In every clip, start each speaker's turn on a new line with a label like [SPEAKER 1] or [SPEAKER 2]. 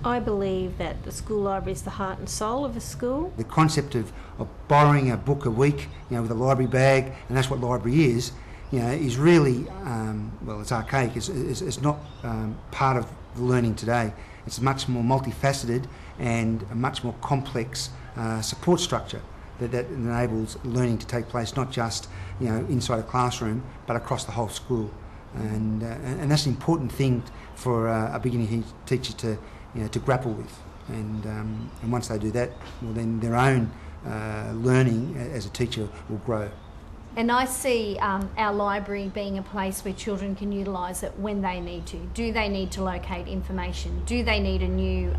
[SPEAKER 1] I believe that the school library is the heart and soul of a school.
[SPEAKER 2] The concept of borrowing a book a week, with a library bag, and that's what library is, is really, it's archaic. It's not part of the learning today. It's much more multifaceted and a much more complex support structure that enables learning to take place not just inside a classroom but across the whole school. And that's an important thing for a beginning teacher to grapple with. And once they do that, well, then their own learning as a teacher will grow.
[SPEAKER 1] And I see our library being a place where children can utilise it when they need to. Do they need to locate information? Do they need a new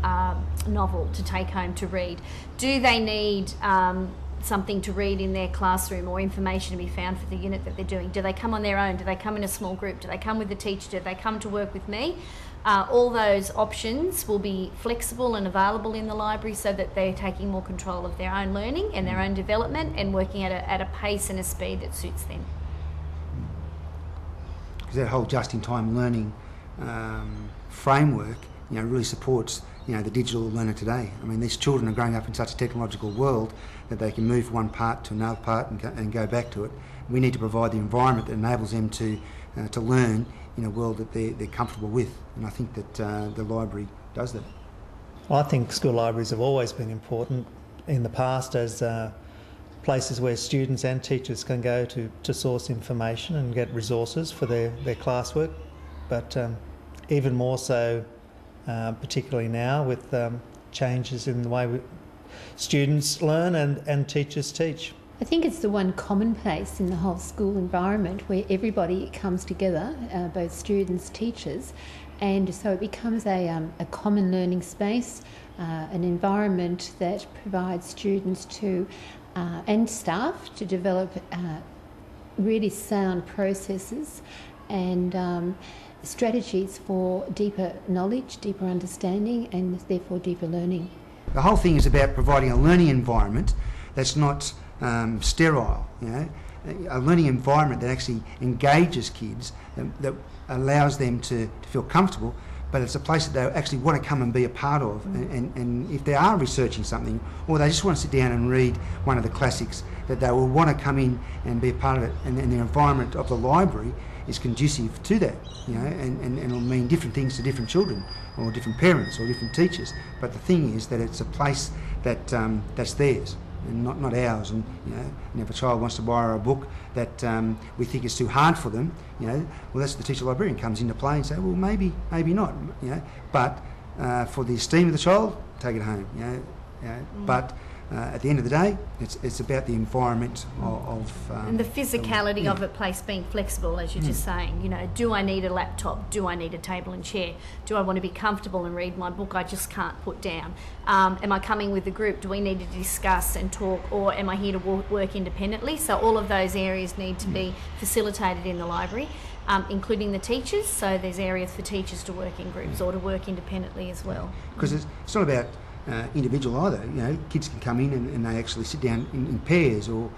[SPEAKER 1] novel to take home to read? Do they need something to read in their classroom or information to be found for the unit that they're doing? Do they come on their own? Do they come in a small group? Do they come with the teacher? Do they come to work with me? All those options will be flexible and available in the library so that they're taking more control of their own learning and their own development and working at a pace and a speed that suits them.
[SPEAKER 2] Because that whole just-in-time learning framework really supports the digital learner today. I mean, these children are growing up in such a technological world that they can move one part to another part and go back to it. We need to provide the environment that enables them to learn in a world that they're comfortable with, and I think that the library does that.
[SPEAKER 3] Well, I think school libraries have always been important in the past as places where students and teachers can go to source information and get resources for their classwork, but even more so particularly now with changes in the way students learn and teachers teach.
[SPEAKER 4] I think it's the one common place in the whole school environment where everybody comes together, both students, teachers, and so it becomes a common learning space, an environment that provides students and staff to develop really sound processes and strategies for deeper knowledge, deeper understanding, and therefore deeper learning.
[SPEAKER 2] The whole thing is about providing a learning environment that's not sterile, a learning environment that actually engages kids, that allows them to feel comfortable, but it's a place that they actually want to come and be a part of. And if they are researching something, or they just want to sit down and read one of the classics, that they will want to come in and be a part of it. And the environment of the library is conducive to that, and it'll mean different things to different children, or different parents, or different teachers. But the thing is that it's a place that's theirs and not ours. And if a child wants to borrow a book that we think is too hard for them, well, that's the teacher librarian comes into play and say, well, maybe not, but for the esteem of the child, take it home, But at the end of the day, it's about the environment of
[SPEAKER 1] and the physicality of a place being flexible, as you're just saying. Do I need a laptop? Do I need a table and chair? Do I want to be comfortable and read my book I just can't put down? Am I coming with the group? Do we need to discuss and talk, or am I here to work independently? So all of those areas need to be facilitated in the library, including the teachers. So there's areas for teachers to work in groups or to work independently as well.
[SPEAKER 2] Because it's not about individual either. Kids can come in and they actually sit down in pairs or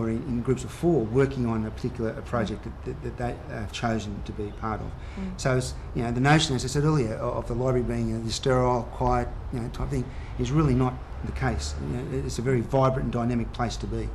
[SPEAKER 2] in groups of 4 working on a particular project that they have chosen to be part of. So it's, the notion, as I said earlier, of the library being the sterile, quiet type thing is really not the case. It's a very vibrant and dynamic place to be.